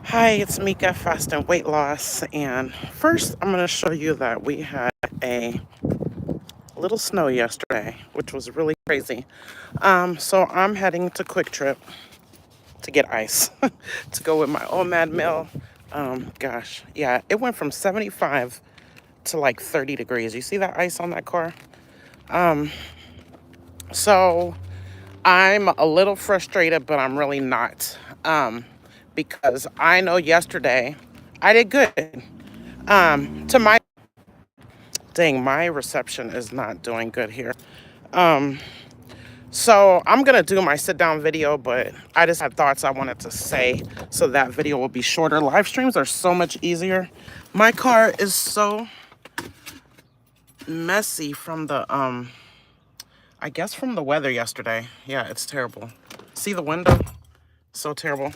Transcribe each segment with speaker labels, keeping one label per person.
Speaker 1: Hi, it's Mieka, Fast and Weight Loss. And first, I'm going to show you that we had a little snow yesterday, which was really crazy. So I'm heading to Quick Trip to get ice to go with my OMAD meal. Gosh, yeah, it went from 75 to like 30 degrees. You see that ice on that car? So I'm a little frustrated, but I'm really not. Because I know yesterday I did good. To my Dang, my reception is not doing good here. So I'm gonna do my sit down video, but I just had thoughts I wanted to say, so that video will be shorter. Live streams are so much easier. My car is so messy from the I guess from the weather yesterday. Yeah, it's terrible. See the window? So terrible.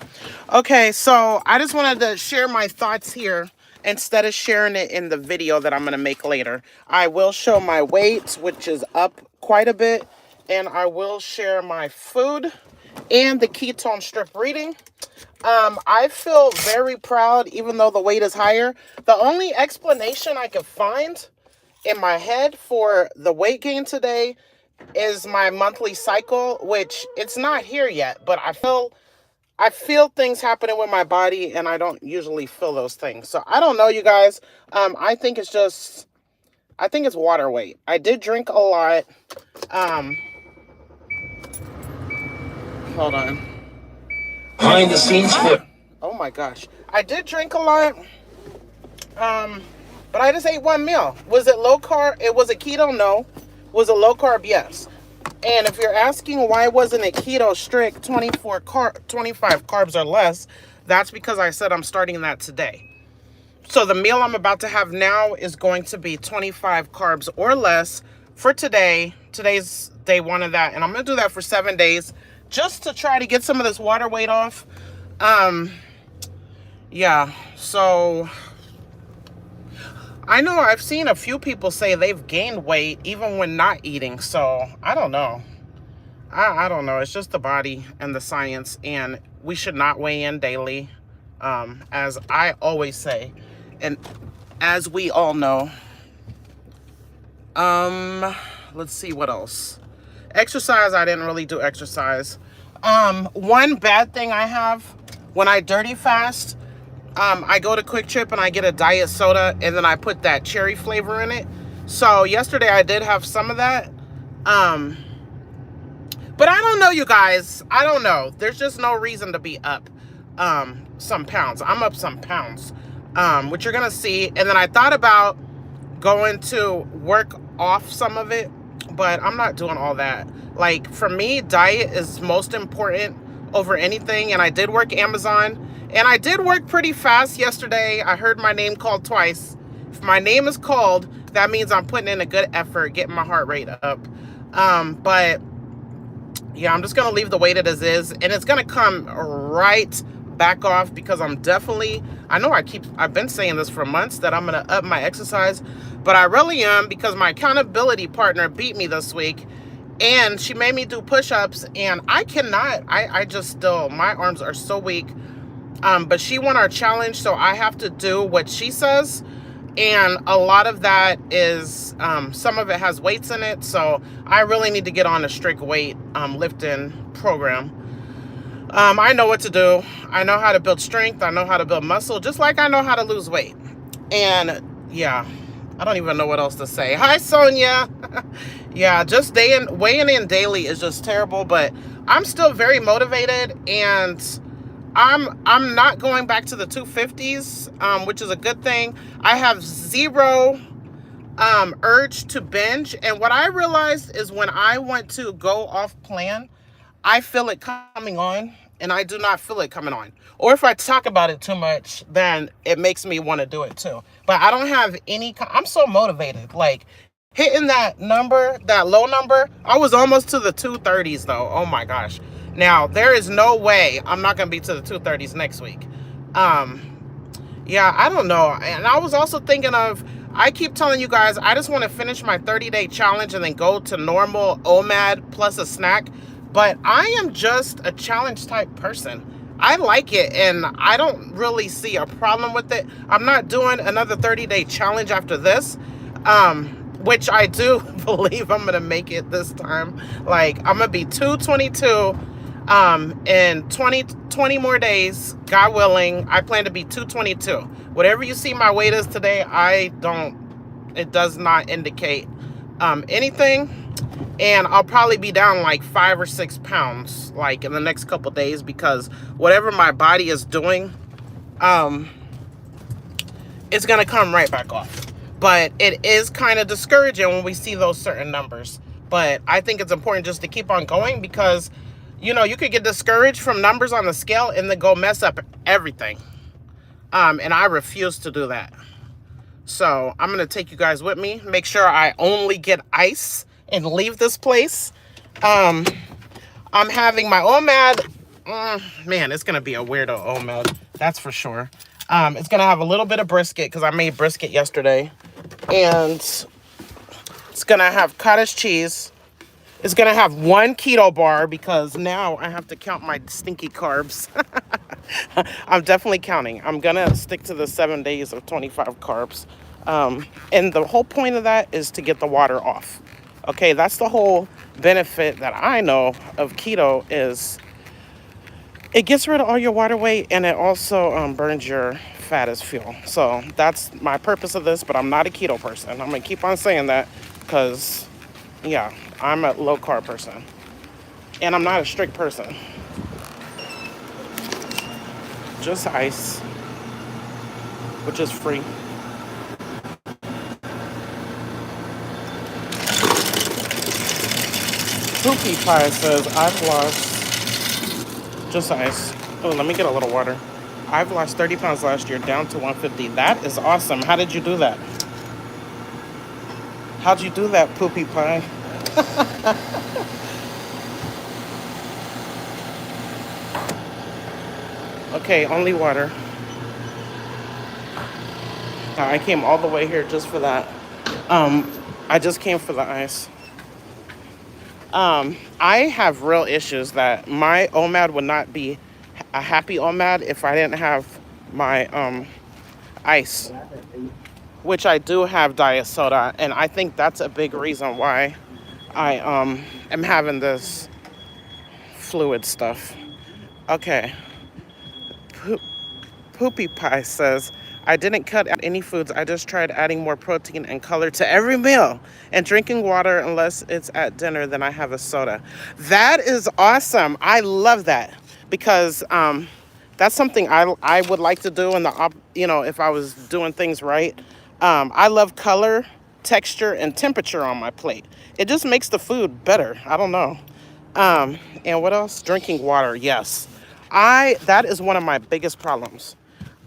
Speaker 1: Okay, so I just wanted to share my thoughts here instead of sharing it in the video that I'm going to make later. I will show my weight, which is up quite a bit, and I will share my food and the ketone strip reading. I feel very proud, even though the weight is higher. The only explanation I could find in my head for the weight gain today is my monthly cycle, which it's not here yet, but I feel things happening with my body, and I don't usually feel those things. So I don't know, you guys. I think it's water weight. I did drink a lot. Um, Hold on.
Speaker 2: Behind the scenes for.
Speaker 1: Oh my gosh. I did drink a lot. But I just ate one meal. Was it low carb? It was a keto? No. Was it low carb? Yes. And if you're asking why wasn't it keto strict 25 carbs or less, that's because I said I'm starting that today. So the meal I'm about to have now is going to be 25 carbs or less for today. Today's day one of that. And I'm going to do that for 7 days just to try to get some of this water weight off. Yeah, so I know I've seen a few people say they've gained weight even when not eating. So I don't know. I don't know. It's just the body and the science, and we should not weigh in daily, as I always say, and as we all know. Let's see what else. Exercise, I didn't really do exercise. One bad thing I have when I dirty fast, I go to Quick Trip and I get a diet soda, and then I put that cherry flavor in it. So yesterday I did have some of that. But I don't know, you guys. I don't know. There's just no reason to be up some pounds. I'm up some pounds, which you're going to see. And then I thought about going to work off some of it, but I'm not doing all that. Like, for me, diet is most important over anything. And I did work Amazon, and I did work pretty fast yesterday. I heard my name called twice. If my name is called, that means I'm putting in a good effort, getting my heart rate up. But yeah, I'm just going to leave the weight as is, and it's going to come right back off because I know I've been saying this for months that I'm going to up my exercise, but I really am, because my accountability partner beat me this week, and she made me do push-ups, and I cannot, I just still, my arms are so weak, but she won our challenge, so I have to do what she says. And a lot of that is, some of it has weights in it. So I really need to get on a strict weight lifting program. I know what to do. I know how to build strength. I know how to build muscle, just like I know how to lose weight. And yeah, I don't even know what else to say. Hi, Sonia. Yeah, just weighing in daily is just terrible, but I'm still very motivated, and I'm not going back to the 250s, which is a good thing. I have zero urge to binge, and what I realized is when I want to go off plan, I feel it coming on, and I do not feel it coming on. Or if I talk about it too much, then it makes me want to do it too. But I don't have I'm so motivated. Like, hitting that number, that low number, I was almost to the 230s though. Oh my gosh. Now, there is no way I'm not going to be to the 230s next week. Yeah, I don't know. And I was also thinking of, I keep telling you guys, I just want to finish my 30-day challenge and then go to normal OMAD plus a snack. But I am just a challenge type person. I like it, and I don't really see a problem with it. I'm not doing another 30-day challenge after this, which I do believe I'm gonna make it this time. Like, I'm gonna be 222 in 20 more days, God willing. I plan to be 222. Whatever you see my weight is today, it does not indicate anything. And I'll probably be down like 5 or 6 pounds like in the next couple days, because whatever my body is doing, it's gonna come right back off. But it is kind of discouraging when we see those certain numbers. But I think it's important just to keep on going, because you know, you could get discouraged from numbers on the scale and then go mess up everything. And I refuse to do that. So I'm gonna take you guys with me. Make sure I only get ice and leave this place. I'm having my OMAD. Man, it's gonna be a weirdo OMAD, that's for sure. It's gonna have a little bit of brisket, because I made brisket yesterday, and it's gonna have cottage cheese. It's gonna have 1 keto bar, because now I have to count my stinky carbs. I'm definitely counting. I'm gonna stick to the 7 days of 25 carbs. And the whole point of that is to get the water off. Okay, that's the whole benefit that I know of keto, is it gets rid of all your water weight, and it also burns your fat as fuel. So that's my purpose of this, but I'm not a keto person. I'm gonna keep on saying that, because yeah, I'm a low carb person, and I'm not a strict person. Just ice, which is free. Poopy Pie says, I've lost, just ice. Oh, let me get a little water. I've lost 30 pounds last year, down to 150. That is awesome. How did you do that? How'd you do that, Poopy Pie? Okay, only water. I came all the way here just for that. I just came for the ice. I have real issues that my OMAD would not be a happy OMAD if I didn't have my ice, which I do have diet soda, and I think that's a big reason why I am having this fluid stuff. Okay. Poopy Pie says, I didn't cut out any foods. I just tried adding more protein and color to every meal, and drinking water unless it's at dinner, then I have a soda. That is awesome. I love that, because that's something I would like to do in the if I was doing things right. I love color, texture, and temperature on my plate. It just makes the food better. I don't know. And what else? Drinking water. Yes. That is one of my biggest problems.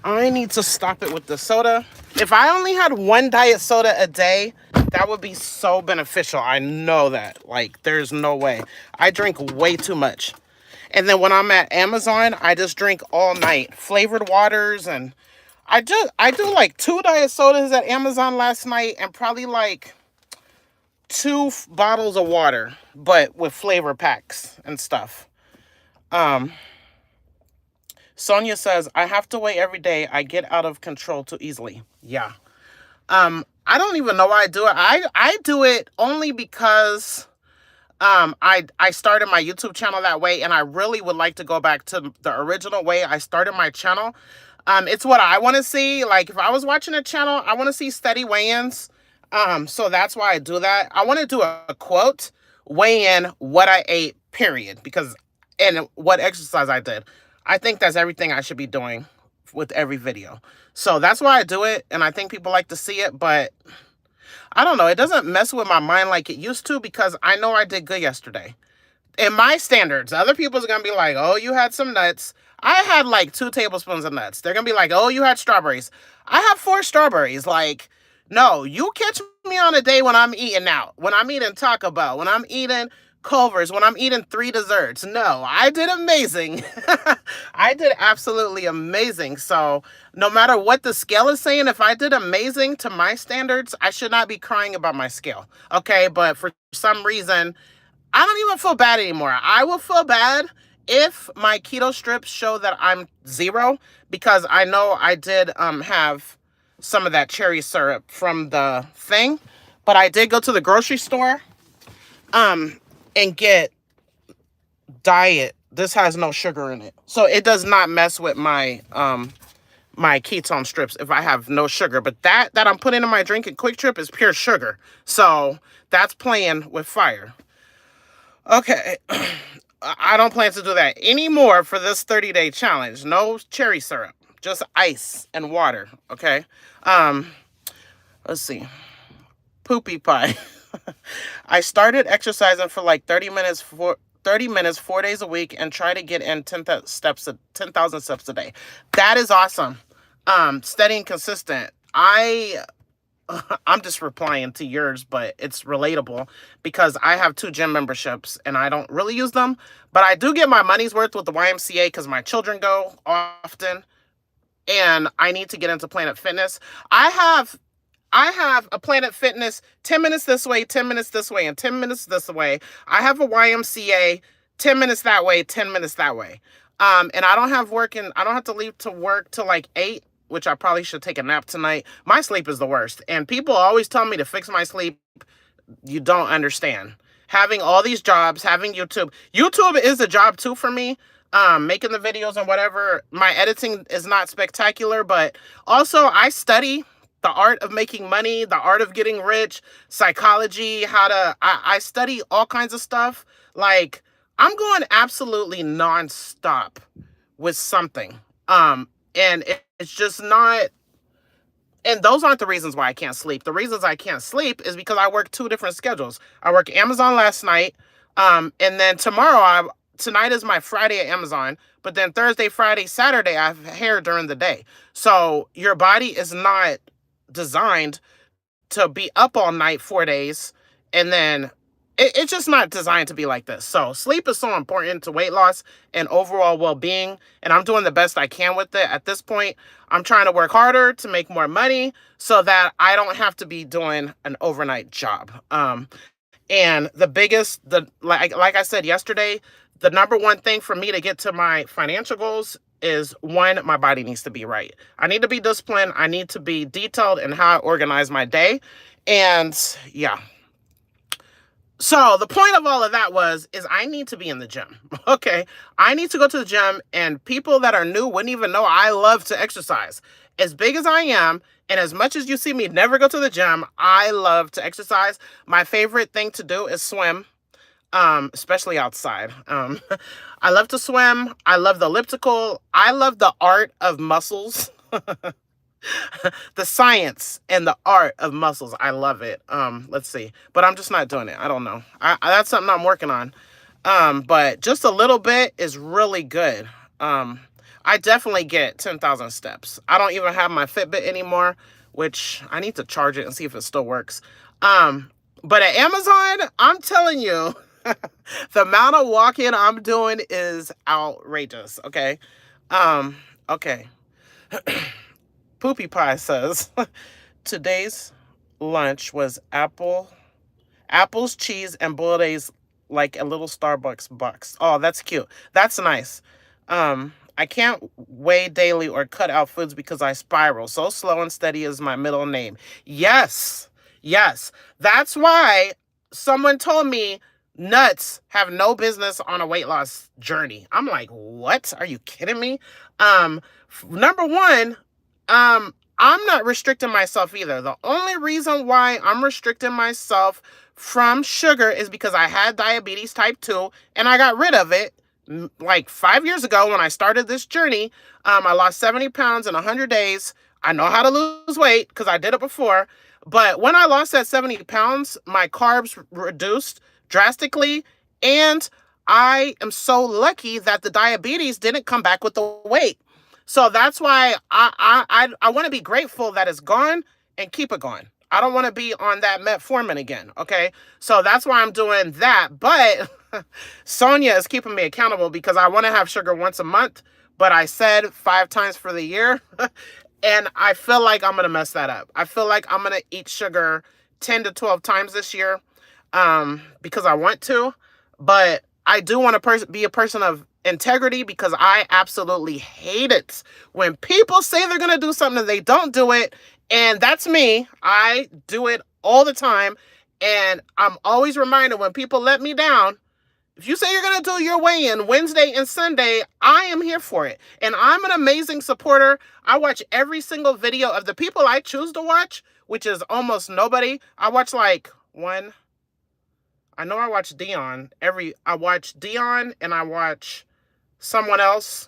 Speaker 1: I need to stop it with the soda. If I only had 1 diet soda a day, that would be so beneficial. I know that. Like, there's no way. I drink way too much. And then when I'm at Amazon, I just drink all night. Flavored waters, and I do like 2 diet sodas at Amazon last night, and probably like 2 bottles of water, but with flavor packs and stuff. Sonia says, I have to weigh every day. I get out of control too easily. Yeah. I don't even know why I do it. I do it only because I started my YouTube channel that way, and I really would like to go back to the original way I started my channel. It's what I want to see. Like, if I was watching a channel, I want to see steady weigh-ins. So that's why I do that. I want to do a quote, weigh in what I ate, period, and what exercise I did. I think that's everything I should be doing with every video. So that's why I do it, and I think people like to see it, but I don't know. It doesn't mess with my mind like it used to, because I know I did good yesterday. In my standards, other people's going to be like, oh, you had some nuts. I had like 2 tablespoons of nuts. They're going to be like, oh, you had strawberries. I have 4 strawberries. Like, no, you catch me on a day when I'm eating out, when I'm eating Taco Bell, when I'm eating Culver's, when I'm eating 3 desserts. No, I did amazing. I did absolutely amazing. So no matter what the scale is saying, if I did amazing to my standards, I should not be crying about my scale. Okay, but for some reason, I don't even feel bad anymore. I will feel bad if my keto strips show that I'm 0, because I know I did have some of that cherry syrup from the thing, but I did go to the grocery store and get diet. This has no sugar in it, so it does not mess with my my ketone strips if I have no sugar. But that I'm putting in my drink and Quick Trip is pure sugar, so that's playing with fire. Okay. I don't plan to do that anymore for this 30-day challenge. No cherry syrup, just ice and water. Okay. Um, let's see. Poopy pie. I started exercising for like 30 minutes 4 days a week and try to get in 10,000 steps a day. That is awesome. Steady and consistent. I'm just replying to yours, but it's relatable because I have 2 gym memberships and I don't really use them, but I do get my money's worth with the YMCA because my children go often, and I need to get into Planet Fitness. I have a Planet Fitness 10 minutes this way, 10 minutes this way, and 10 minutes this way. I have a YMCA 10 minutes that way, 10 minutes that way. And I don't have to leave to work till like 8, which I probably should take a nap tonight. My sleep is the worst. And people always tell me to fix my sleep. You don't understand. Having all these jobs, having YouTube. YouTube is a job too for me. Making the videos and whatever. My editing is not spectacular, but also I study the art of making money, the art of getting rich, psychology, I study all kinds of stuff. Like, I'm going absolutely nonstop with something. It's just not, and those aren't the reasons why I can't sleep. The reasons I can't sleep is because I work 2 different schedules. I work Amazon last night, and then tonight is my Friday at Amazon, but then Thursday, Friday, Saturday, I have hair during the day. So your body is not designed to be up all night 4 days, and then it's just not designed to be like this. So sleep is so important to weight loss and overall well-being, and I'm doing the best I can with it. At this point, I'm trying to work harder to make more money so that I don't have to be doing an overnight job. And like I said yesterday, the number one thing for me to get to my financial goals is, 1, my body needs to be right. I need to be disciplined. I need to be detailed in how I organize my day. And yeah. So the point of all of that is I need to be in the gym. Okay. I need to go to the gym, and people that are new wouldn't even know I love to exercise. As big as I am, and as much as you see me never go to the gym, I love to exercise. My favorite thing to do is swim. Especially outside. I love to swim. I love the elliptical. I love the art of muscles. The science and the art of muscles. I love it. Let's see. But I'm just not doing it. I don't know. That's something I'm working on. But just a little bit is really good. I definitely get 10,000 steps. I don't even have my Fitbit anymore, which I need to charge it and see if it still works. But at Amazon, I'm telling you, the amount of walking I'm doing is outrageous. Okay. Okay. Poopy Pie says, today's lunch was apples, cheese, and boiled eggs, like a little Starbucks box. Oh, that's cute. That's nice. I can't weigh daily or cut out foods because I spiral. So slow and steady is my middle name. Yes. Yes. That's why someone told me nuts have no business on a weight loss journey. I'm like, what? Are you kidding me? Number one, I'm not restricting myself either. The only reason why I'm restricting myself from sugar is because I had diabetes type 2 and I got rid of it like 5 years ago when I started this journey. I lost 70 pounds in 100 days. I know how to lose weight because I did it before. But when I lost that 70 pounds, my carbs reduced drastically. And I am so lucky that the diabetes didn't come back with the weight. So that's why I want to be grateful that it's gone and keep it going. I don't want to be on that metformin again. Okay. So that's why I'm doing that. But Sonia is keeping me accountable because I want to have sugar once a month, but I said 5 times for the year. And I feel like I'm going to mess that up. I feel like I'm going to eat sugar 10 to 12 times this year because I want to. But I do want to be a person of integrity, because I absolutely hate it when people say they're going to do something and they don't do it. And that's me. I do it all the time. And I'm always reminded when people let me down, if you say you're going to do your weigh-in Wednesday and Sunday, I am here for it. And I'm an amazing supporter. I watch every single video of the people I choose to watch, which is almost nobody. I watch like one. I know I watch Dion. I watch Dion and I watch someone else.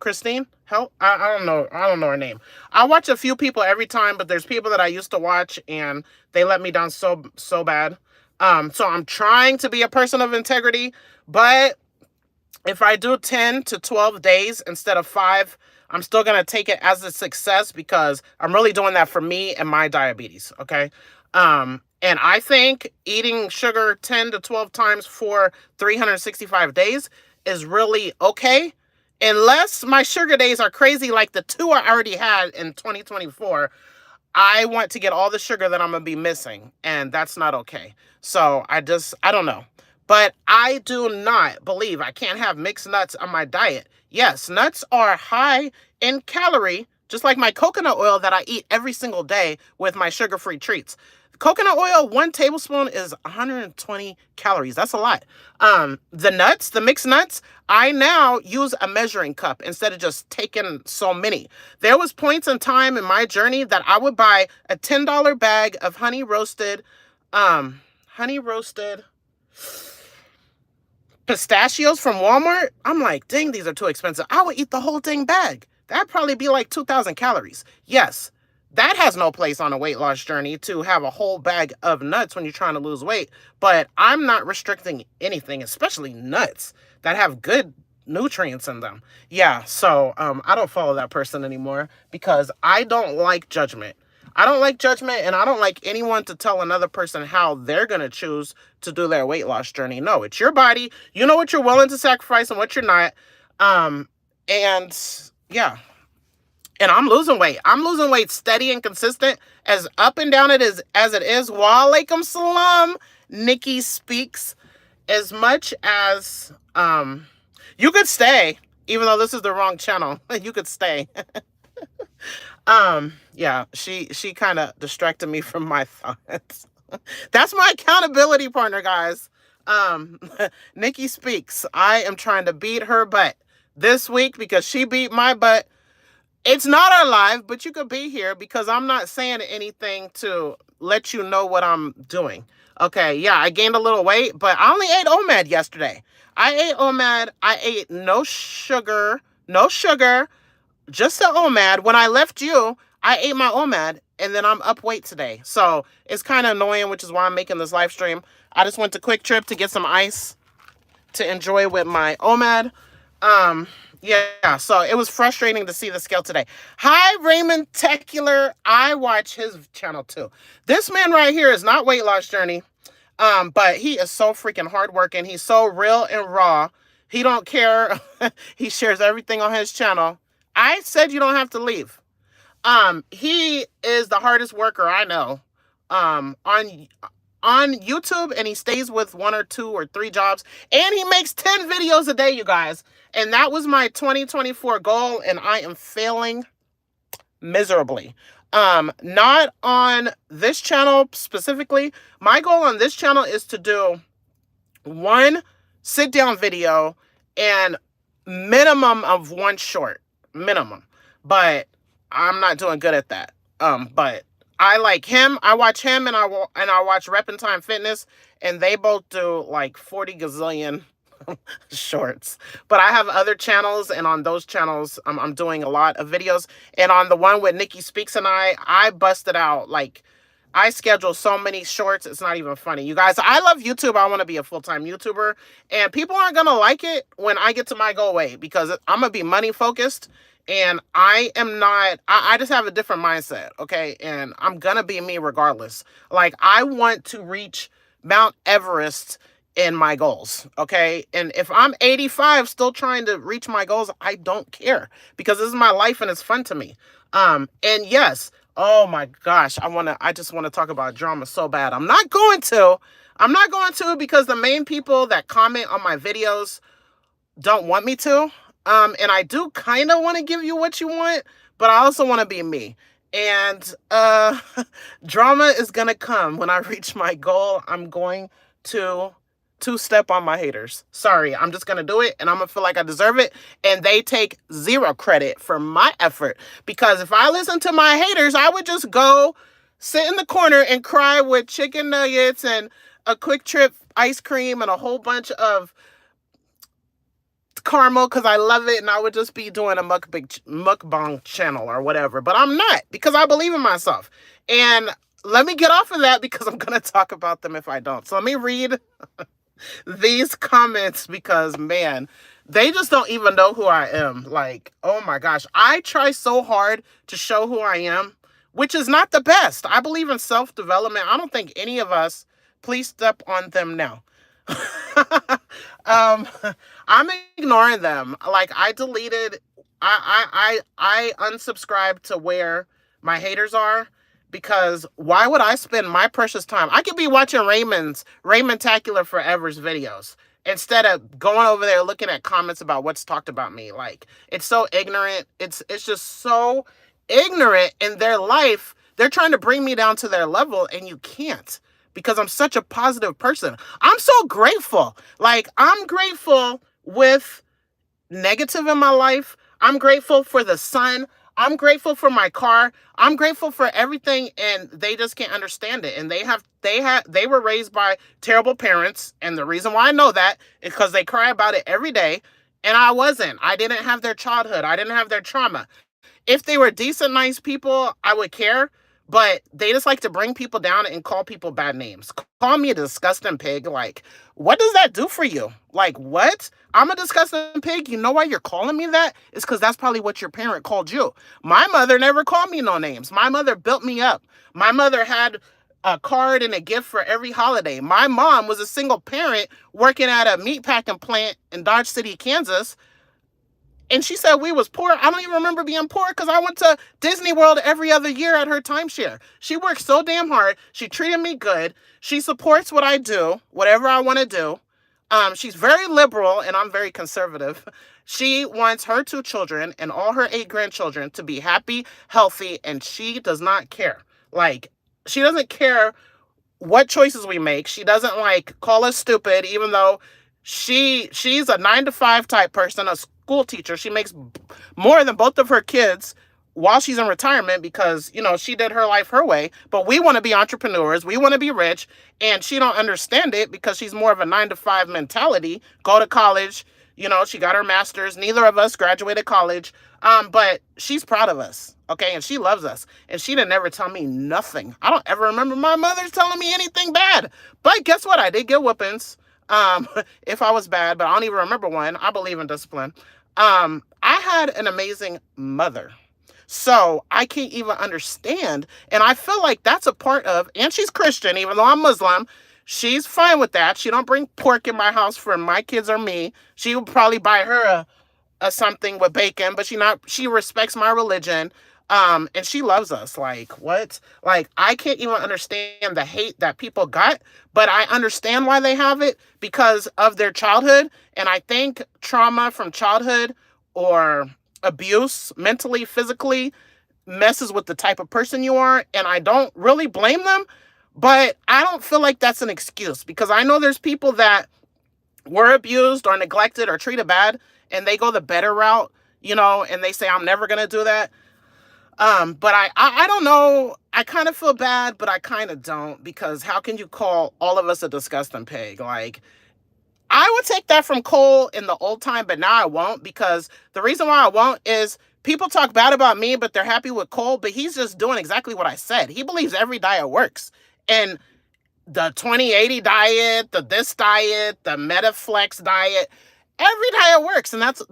Speaker 1: Christine? Help? I don't know. I don't know her name. I watch a few people every time, but there's people that I used to watch and they let me down so bad. So I'm trying to be a person of integrity, but if I do 10 to 12 days instead of 5, I'm still going to take it as a success, because I'm really doing that for me and my diabetes. Okay. And I think eating sugar 10 to 12 times for 365 days is really okay. Unless my sugar days are crazy, like the 2 I already had in 2024, I want to get all the sugar that I'm going to be missing, and that's not okay. So I don't know. But I do not believe I can't have mixed nuts on my diet. Yes, nuts are high in calorie, just like my coconut oil that I eat every single day with my sugar-free treats. Coconut oil, 1 tablespoon is 120 calories. That's a lot. The mixed nuts, I now use a measuring cup instead of just taking so many. There was points in time in my journey that I would buy a $10 bag of honey roasted pistachios from Walmart. I'm like, dang, these are too expensive. I would eat the whole dang bag. That'd probably be like 2,000 calories. Yes, that has no place on a weight loss journey, to have a whole bag of nuts when you're trying to lose weight. But I'm not restricting anything, especially nuts that have good nutrients in them. Yeah, so I don't follow that person anymore, because I don't like judgment. I don't like judgment, and I don't like anyone to tell another person how they're going to choose to do their weight loss journey. No, it's your body. You know what you're willing to sacrifice and what you're not. And yeah. And I'm losing weight. I'm losing weight steady and consistent, as up and down as it is. Walaikum salam, Nikki speaks. As much as you could stay, even though this is the wrong channel. You could stay. Yeah, she kind of distracted me from my thoughts. That's my accountability partner, guys. Nikki speaks. I am trying to beat her butt this week because she beat my butt. It's not our live, but you could be here because I'm not saying anything to let you know what I'm doing. Okay, yeah, I gained a little weight, but I only ate OMAD yesterday. I ate OMAD. I ate no sugar, just the OMAD. When I left you, I ate my OMAD, and then I'm up weight today. So it's kind of annoying, which is why I'm making this live stream. I just went to Quick Trip to get some ice to enjoy with my OMAD. Yeah, so it was frustrating to see the scale today. Hi, Raymond Tecular. I watch his channel too. This man right here is not Weight Loss Journey, but he is so freaking hardworking. He's so real and raw. He don't care. He shares everything on his channel. I said you don't have to leave. He is the hardest worker I know. On YouTube, and he stays with 1 or 2 or 3 jobs, and he makes 10 videos a day, you guys. And that was my 2024 goal, and I am failing miserably. Not on this channel specifically. My goal on this channel is to do 1 sit-down video and minimum of 1 short. Minimum. But I'm not doing good at that. But I like him. I watch him, and I watch Rep and Time Fitness, and they both do like 40 gazillion shorts. But I have other channels, and on those channels, I'm doing a lot of videos. And on the one with Nikki Speaks and I busted out, like, I schedule so many shorts, it's not even funny. You guys, I love YouTube. I want to be a full-time YouTuber, and people aren't going to like it when I get to my goal weight, because I'm going to be money focused. And I am not, I just have a different mindset, okay? And I'm going to be me regardless. Like, I want to reach Mount Everest in my goals, okay? And if I'm 85 still trying to reach my goals, I don't care, because this is my life and it's fun to me. And yes, oh my gosh, I just want to talk about drama so bad. I'm not going to. I'm not going to because the main people that comment on my videos don't want me to. And I do kind of want to give you what you want, but I also want to be me. And drama is going to come when I reach my goal. I'm going to two-step on my haters. Sorry, I'm just going to do it, and I'm going to feel like I deserve it. And they take zero credit for my effort. Because if I listen to my haters, I would just go sit in the corner and cry with chicken nuggets and a Quick Trip ice cream and a whole bunch of caramel because I love it, and I would just be doing a mukbang channel or whatever. But I'm not, because I believe in myself. And let me get off of that because I'm going to talk about them if I don't. So let me read these comments because, man, they just don't even know who I am. Like, oh my gosh. I try so hard to show who I am, which is not the best. I believe in self-development. I don't think any of us, please step on them now. I'm ignoring them. Like, I deleted, I unsubscribed to where my haters are, because why would I spend my precious time? I could be watching Raymond-tacular Forever's videos instead of going over there looking at comments about what's talked about me. Like, it's so ignorant. It's just so ignorant in their life. They're trying to bring me down to their level, and you can't, because I'm such a positive person. I'm so grateful. Like, I'm grateful with negative in my life. I'm grateful for the sun. I'm grateful for my car. I'm grateful for everything, and they just can't understand it. And they were raised by terrible parents, and the reason why I know that is because they cry about it every day, and I wasn't. I didn't have their childhood. I didn't have their trauma. If they were decent, nice people, I would care. But they just like to bring people down and call people bad names. Call me a disgusting pig. Like, what does that do for you? Like, what? I'm a disgusting pig? You know why you're calling me that? It's because that's probably what your parent called you. My mother never called me no names. My mother built me up. My mother had a card and a gift for every holiday. My mom was a single parent working at a meatpacking plant in Dodge City, Kansas. And she said we was poor. I don't even remember being poor because I went to Disney World every other year at her timeshare. She worked so damn hard. She treated me good. She supports what I do, whatever I want to do. She's very liberal and I'm very conservative. She wants her 2 children and all her 8 grandchildren to be happy, healthy, and she does not care. Like, she doesn't care what choices we make. She doesn't like call us stupid, even though she's a 9-to-5 type person, a school teacher. She makes more than both of her kids while she's in retirement because, you know, she did her life her way. But we want to be entrepreneurs. We want to be rich. And she don't understand it because she's more of a 9-to-5 mentality. Go to college. You know, she got her master's. Neither of us graduated college. But she's proud of us. Okay. And she loves us. And she didn't ever tell me nothing. I don't ever remember my mother telling me anything bad. But guess what? I did get whoopings. If I was bad, but I don't even remember one. I believe in discipline. I had an amazing mother. So I can't even understand. And I feel like that's a part of, and she's Christian, even though I'm Muslim. She's fine with that. She don't bring pork in my house for my kids or me. She would probably buy her a something with bacon, but she respects my religion. And she loves us. Like, what? Like, I can't even understand the hate that people got, but I understand why they have it because of their childhood. And I think trauma from childhood or abuse, mentally, physically, messes with the type of person you are. And I don't really blame them, but I don't feel like that's an excuse because I know there's people that were abused or neglected or treated bad and they go the better route, you know, and they say, I'm never going to do that. But I don't know. I kind of feel bad, but I kind of don't, because how can you call all of us a disgusting pig? Like, I would take that from Cole in the old time, but now I won't, because the reason why I won't is people talk bad about me, but they're happy with Cole, but he's just doing exactly what I said. He believes every diet works. And the 2080 diet, the this diet, the Metaflex diet, every diet works. And that's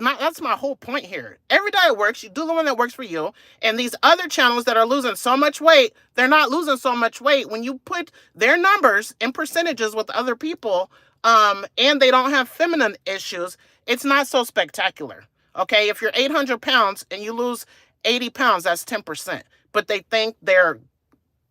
Speaker 1: my whole point here. Every diet works. You do the one that works for you. And these other channels that are losing so much weight, they're not losing so much weight when you put their numbers in percentages with other people, and they don't have feminine issues. It's not so spectacular. Okay, if you're 800 pounds and you lose 80 pounds, that's 10%. But they think they're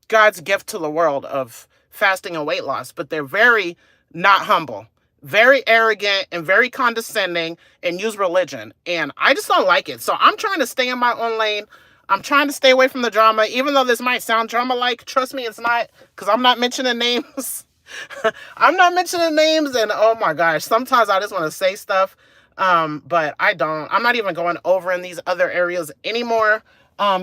Speaker 1: God's gift to the world of fasting and weight loss, but they're very not humble, very arrogant and very condescending and use religion. And I just don't like it. So I'm trying to stay in my own lane. I'm trying to stay away from the drama, even though this might sound drama-like. Trust me, it's not, because I'm not mentioning names. I'm not mentioning names, and oh my gosh, sometimes I just want to say stuff, but I don't. I'm not even going over in these other areas anymore,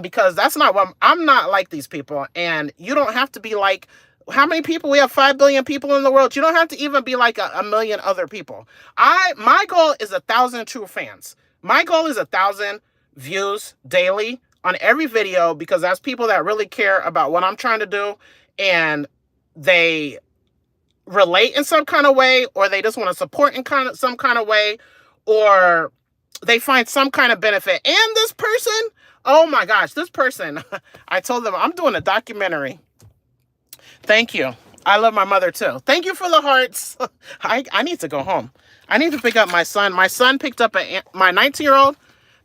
Speaker 1: because that's not what I'm not like these people, and you don't have to be like, how many people? We have 5 billion people in the world. You don't have to even be like a million other people. My goal is 1,000 true fans. My goal is 1,000 views daily on every video, because that's people that really care about what I'm trying to do, and they relate in some kind of way, or they just want to support in some kind of way, or they find some kind of benefit. And this person, oh my gosh, this person, I told them I'm doing a documentary. Thank you. I love my mother too. Thank you for the hearts. I need to go home. I need to pick up my son. My son picked up my 19-year-old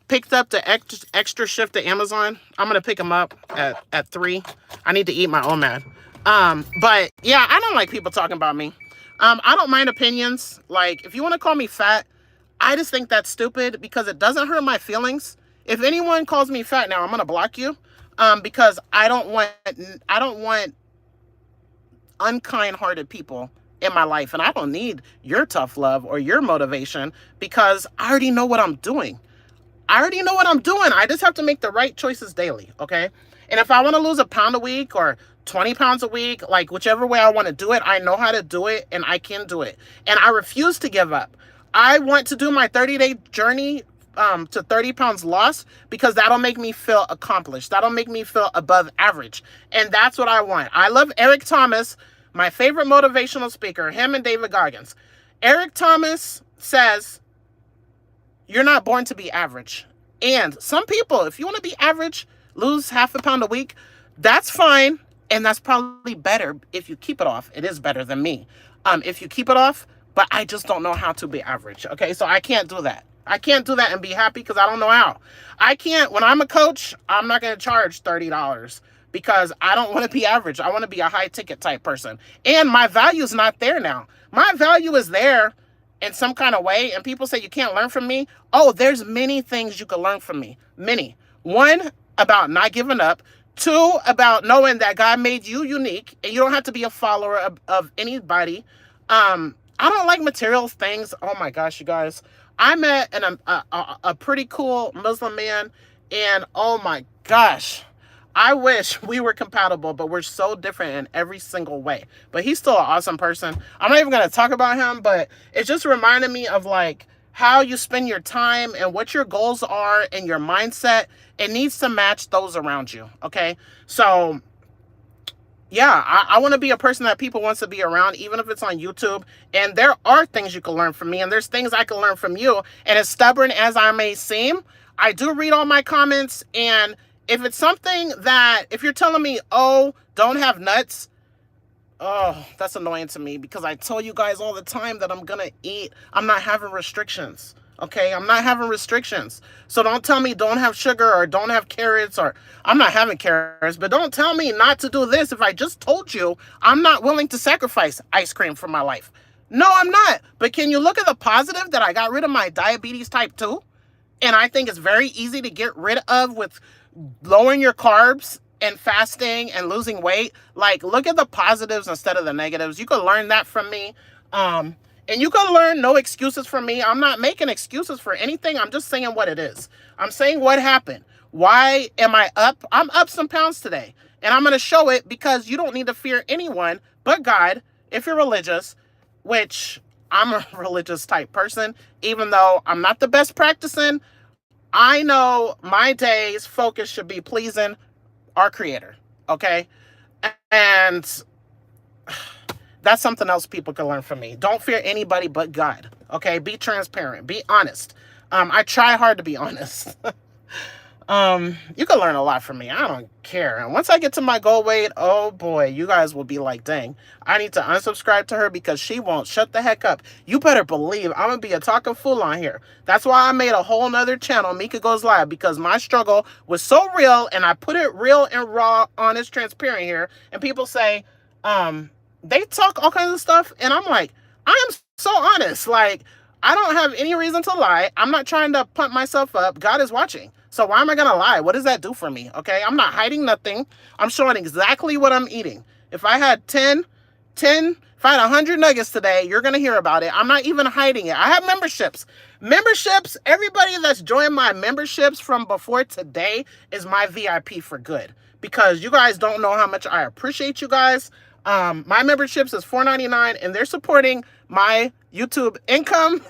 Speaker 1: picked up the extra shift at Amazon. I'm going to pick him up at 3. I need to eat my own man. But yeah, I don't like people talking about me. I don't mind opinions. Like, if you want to call me fat, I just think that's stupid, because it doesn't hurt my feelings. If anyone calls me fat now, I'm going to block you. Because I don't want unkind-hearted people in my life. And I don't need your tough love or your motivation, because I already know what I'm doing. I just have to make the right choices daily, okay? And if I want to lose a pound a week or 20 pounds a week, like whichever way I want to do it, I know how to do it, and I can do it. And I refuse to give up. I want to do my 30-day journey to 30 pounds lost, because that'll make me feel accomplished. That'll make me feel above average. And that's what I want. I love Eric Thomas, my favorite motivational speaker, him and David Goggins. Eric Thomas says, you're not born to be average. And some people, if you want to be average, lose half a pound a week, that's fine. And that's probably better if you keep it off. It is better than me. If you keep it off, but I just don't know how to be average. Okay, so I can't do that. I can't do that and be happy, because I don't know how. I can't, when I'm a coach, I'm not going to charge $30, because I don't want to be average. I want to be a high ticket type person. And my value is not there now. My value is there in some kind of way, and people say you can't learn from me. Oh, there's many things you can learn from me. Many. 1, about not giving up. 2, about knowing that God made you unique, and you don't have to be a follower of anybody. I don't like material things. Oh my gosh, you guys. I met a pretty cool Muslim man, and oh my gosh, I wish we were compatible, but we're so different in every single way. But he's still an awesome person. I'm not even going to talk about him, but it just reminded me of like how you spend your time and what your goals are and your mindset. It needs to match those around you. Okay. So yeah, I want to be a person that people wants to be around, even if it's on YouTube. And there are things you can learn from me, and there's things I can learn from you. And as stubborn as I may seem, I do read all my comments. And if it's something that, if you're telling me, oh, don't have nuts, oh, that's annoying to me, because I tell you guys all the time that I'm going to eat. I'm not having restrictions. Okay, I'm not having restrictions. So don't tell me don't have sugar or don't have carrots, or I'm not having carrots, but don't tell me not to do this if I just told you I'm not willing to sacrifice ice cream for my life. No, I'm not. But can you look at the positive that I got rid of my diabetes type 2? And I think it's very easy to get rid of with lowering your carbs and fasting and losing weight. Like, look at the positives instead of the negatives. You can learn that from me. And you can learn no excuses from me. I'm not making excuses for anything. I'm just saying what it is. I'm saying what happened. Why am I up? I'm up some pounds today. And I'm going to show it, because you don't need to fear anyone but God if you're religious, which I'm a religious type person. Even though I'm not the best practicing, I know my day's focus should be pleasing our Creator. Okay? And that's something else people can learn from me. Don't fear anybody but God. Okay? Be transparent. Be honest. I try hard to be honest. You can learn a lot from me. I don't care. And once I get to my goal weight, oh boy, you guys will be like, dang, I need to unsubscribe to her, because she won't shut the heck up. You better believe I'm going to be a talking fool on here. That's why I made a whole nother channel, Mieka Goes Live, because my struggle was so real, and I put it real and raw, honest, transparent here. And people say, they talk all kinds of stuff, and I'm like, I am so honest. Like, I don't have any reason to lie. I'm not trying to pump myself up. God is watching. So why am I gonna lie? What does that do for me? Okay, I'm not hiding nothing. I'm showing exactly what I'm eating. If I had 10, if I had 100 nuggets today, you're gonna hear about it. I'm not even hiding it. I have memberships. Memberships, everybody that's joined my memberships from before today is my VIP for good. Because you guys don't know how much I appreciate you guys. My memberships is $4.99, and they're supporting my YouTube income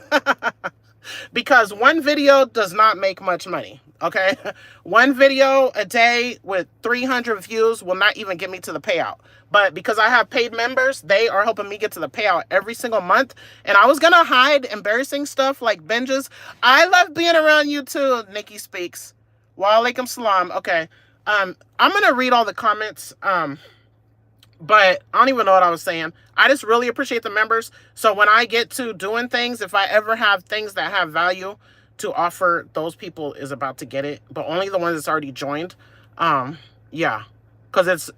Speaker 1: because one video does not make much money. Okay, one video a day with 300 views will not even get me to the payout. But because I have paid members, they are helping me get to the payout every single month. And I was gonna hide embarrassing stuff like binges. I love being around you too, Nikki Speaks. Wa alaikum salam. Okay. I'm gonna read all the comments. But I don't even know what I was saying. I just really appreciate the members. So when I get to doing things, if I ever have things that have value to offer, those people is about to get it. But only the ones that's already joined. Yeah. Because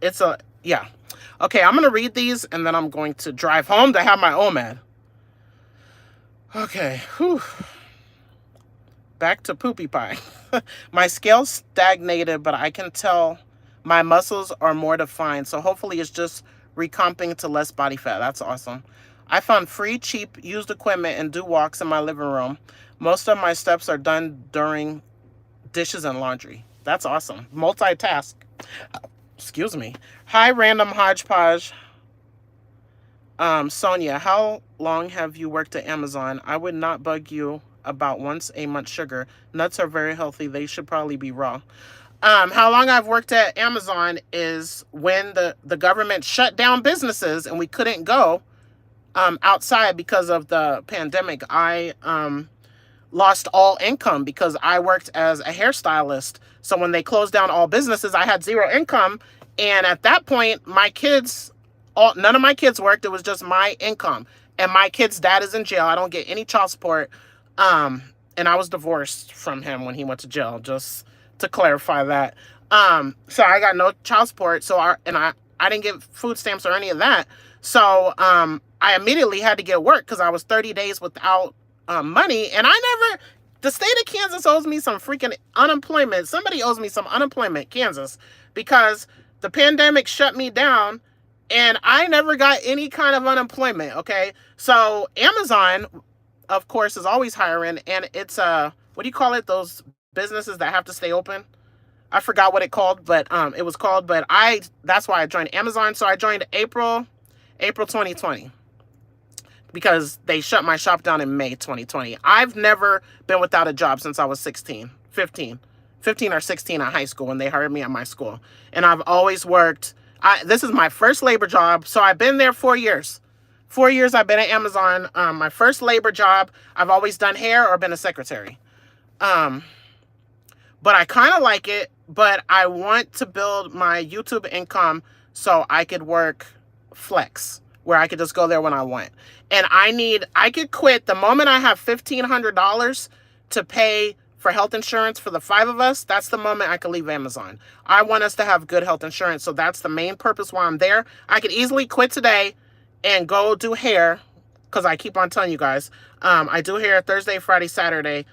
Speaker 1: yeah. Okay, I'm going to read these, and then I'm going to drive home to have my OMAD. Okay. Whew. Back to poopy pie. My scale stagnated, but I can tell my muscles are more defined. So hopefully it's just recomping to less body fat. That's awesome. I found free, cheap, used equipment and do walks in my living room. Most of my steps are done during dishes and laundry. That's awesome. Multitask. Excuse me. Hi, random hodgepodge. Sonia, how long have you worked at Amazon? I would not bug you about once a month sugar. Nuts are very healthy. They should probably be raw. How long I've worked at Amazon is when the government shut down businesses and we couldn't go outside because of the pandemic. I lost all income because I worked as a hairstylist. So when they closed down all businesses, I had zero income. And at that point, none of my kids worked. It was just my income. And my kid's dad is in jail. I don't get any child support. And I was divorced from him when he went to jail, just to clarify that. So I got no child support. So I didn't get food stamps or any of that. So I immediately had to get work because I was 30 days without money. And the state of Kansas owes me some freaking unemployment. Somebody owes me some unemployment, Kansas, because the pandemic shut me down and I never got any kind of unemployment. Okay. So Amazon, of course, is always hiring, and it's what do you call it? Those businesses that have to stay open. I forgot what it called, but it was called. But that's why I joined Amazon. So I joined April 2020 because they shut my shop down in May 2020. I've never been without a job since I was 15 or 16 in high school when they hired me at my school, and I've always worked. This is my first labor job, so I've been there 4 years. 4 years I've been at Amazon. My first labor job, I've always done hair or been a secretary. But I kind of like it, but I want to build my YouTube income so I could work flex, where I could just go there when I want. And I could quit the moment I have $1,500 to pay for health insurance for the 5 of us. That's the moment I could leave Amazon. I want us to have good health insurance. So that's the main purpose why I'm there. I could easily quit today and go do hair, because I keep on telling you guys, I do hair Thursday, Friday, Saturday.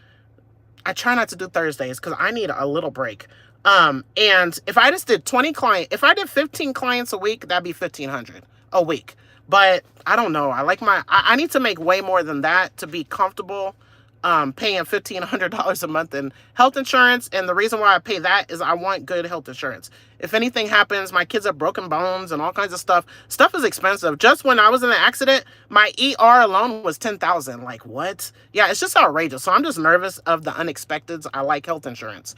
Speaker 1: I try not to do Thursdays because I need a little break. And if I just did 20 clients, if I did 15 clients a week, that'd be $1,500 a week. But I don't know. I need to make way more than that to be comfortable paying $1,500 a month in health insurance. And the reason why I pay that is I want good health insurance. If anything happens, my kids have broken bones and all kinds of stuff. Stuff is expensive. Just when I was in an accident, my ER alone was $10,000. Like, what? Yeah, it's just outrageous. So I'm just nervous of the unexpecteds. I like health insurance.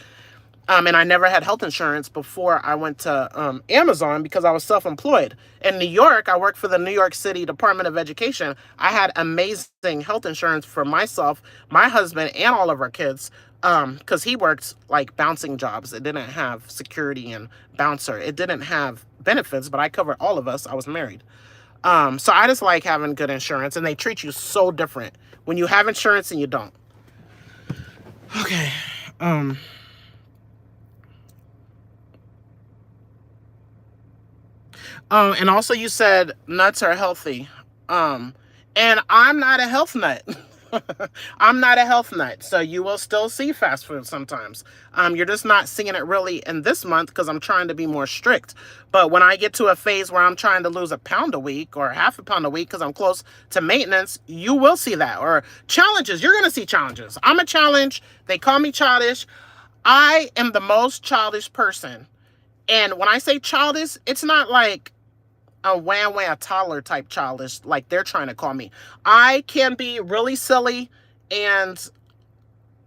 Speaker 1: And I never had health insurance before I went to Amazon because I was self-employed. In New York, I worked for the New York City Department of Education. I had amazing health insurance for myself, my husband, and all of our kids because he worked like bouncing jobs. It didn't have security and bouncer. It didn't have benefits, but I covered all of us. I was married. So I just like having good insurance, and they treat you so different when you have insurance and you don't. Okay. And also you said nuts are healthy. Um, and I'm not a health nut. I'm not a health nut, so you will still see fast food sometimes. You're just not seeing it really in this month because I'm trying to be more strict. But when I get to a phase where I'm trying to lose a pound a week or half a pound a week because I'm close to maintenance, you will see that. Or challenges, you're going to see challenges. I'm a challenge. They call me childish. I am the most childish person. And when I say childish, it's not like a wham wham a toddler type childish like they're trying to call me. I can be really silly, and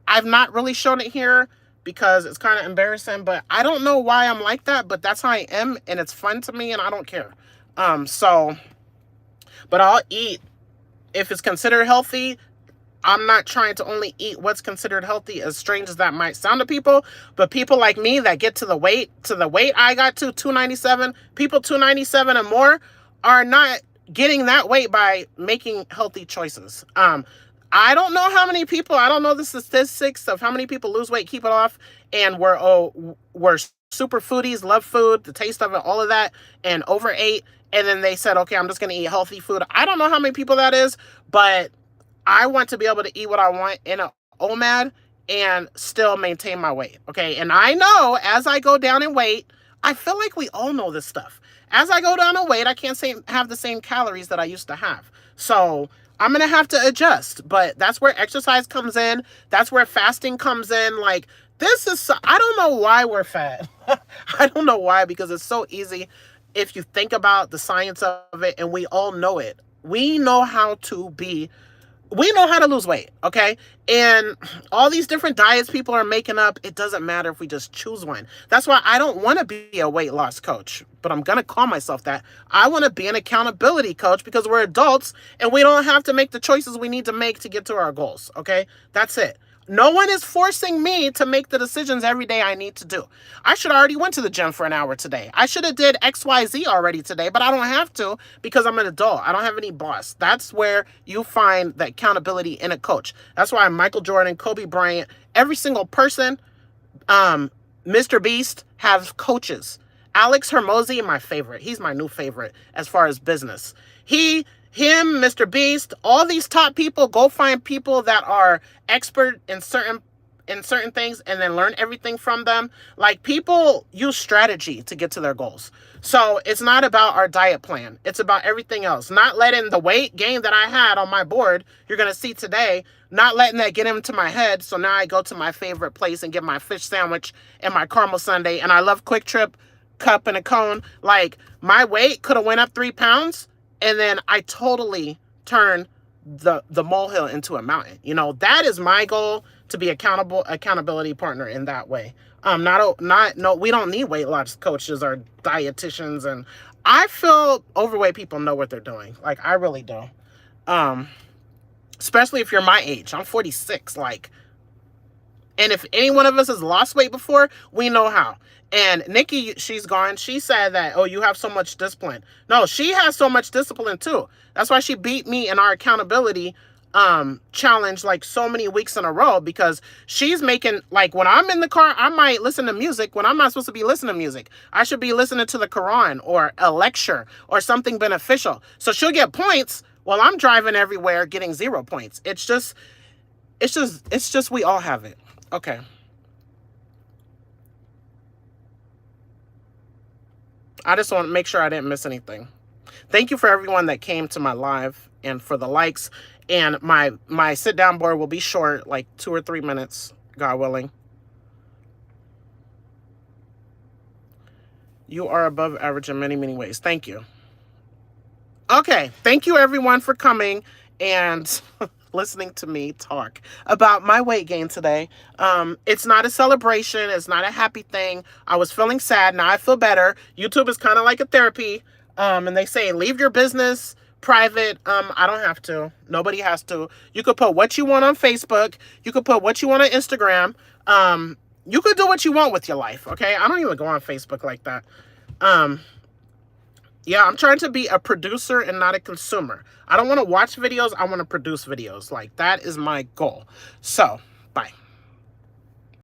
Speaker 1: I've not really shown it here because it's kind of embarrassing, but I don't know why I'm like that, but that's how I am, and it's fun to me, and I don't care. So, but I'll eat if it's considered healthy. I'm not trying to only eat what's considered healthy, as strange as that might sound to people. But people like me that get to the weight I got to, 297, people 297 and more are not getting that weight by making healthy choices. I don't know how many people, I don't know the statistics of how many people lose weight, keep it off, and we're super foodies, love food, the taste of it, all of that, and overate. And then they said, okay, I'm just going to eat healthy food. I don't know how many people that is, but I want to be able to eat what I want in a OMAD and still maintain my weight, okay? And I know as I go down in weight, I feel like we all know this stuff. As I go down in weight, I can't have the same calories that I used to have. So I'm going to have to adjust, but that's where exercise comes in. That's where fasting comes in. Like, I don't know why we're fat. I don't know why, because it's so easy if you think about the science of it, and we all know it. We know how to lose weight, okay? And all these different diets people are making up, it doesn't matter if we just choose one. That's why I don't want to be a weight loss coach, but I'm going to call myself that. I want to be an accountability coach because we're adults and we don't have to make the choices we need to make to get to our goals, okay? That's it. No one is forcing me to make the decisions every day I need to do. I should already went to the gym for an hour today. I should have did XYZ already today, but I don't have to because I'm an adult. I don't have any boss. That's where you find the accountability in a coach. That's why Michael Jordan, Kobe Bryant, every single person, Mr. Beast have coaches. Alex Hormozy, my favorite. He's my new favorite as far as business. Mr. Beast, all these top people, go find people that are expert in certain things and then learn everything from them. Like, people use strategy to get to their goals. So it's not about our diet plan. It's about everything else. Not letting the weight gain that I had on my board, you're going to see today, not letting that get into my head. So now I go to my favorite place and get my fish sandwich and my caramel sundae. And I love Quick Trip cup and a cone. Like, my weight could have went up 3 pounds. And then I totally turn the molehill into a mountain. You know, that is my goal, to be accountability partner in that way. No, we don't need weight loss coaches or dietitians. And I feel overweight people know what they're doing. Like, I really do. Especially if you're my age. I'm 46. Like, and if any one of us has lost weight before, we know how. And Nikki, she's gone. She said that, oh, you have so much discipline. No, she has so much discipline too. That's why she beat me in our accountability challenge like so many weeks in a row, because she's making, like, when I'm in the car, I might listen to music when I'm not supposed to be listening to music. I should be listening to the Quran or a lecture or something beneficial. So she'll get points while I'm driving everywhere getting 0 points. It's just we all have it. Okay. I just want to make sure I didn't miss anything. Thank you for everyone that came to my live and for the likes. And my sit down board will be short, like 2 or 3 minutes, God willing. You are above average in many, many ways. Thank you. Okay. Thank you everyone for coming and listening to me talk about my weight gain today. It's not a celebration. It's not a happy thing. I was feeling sad. Now I feel better. YouTube is kind of like a therapy. And they say, leave your business private. I don't have to. Nobody has to. You could put what you want on Facebook. You could put what you want on Instagram. You could do what you want with your life. Okay. I don't even go on Facebook like that. Yeah, I'm trying to be a producer and not a consumer. I don't want to watch videos. I want to produce videos. Like, that is my goal. So, bye.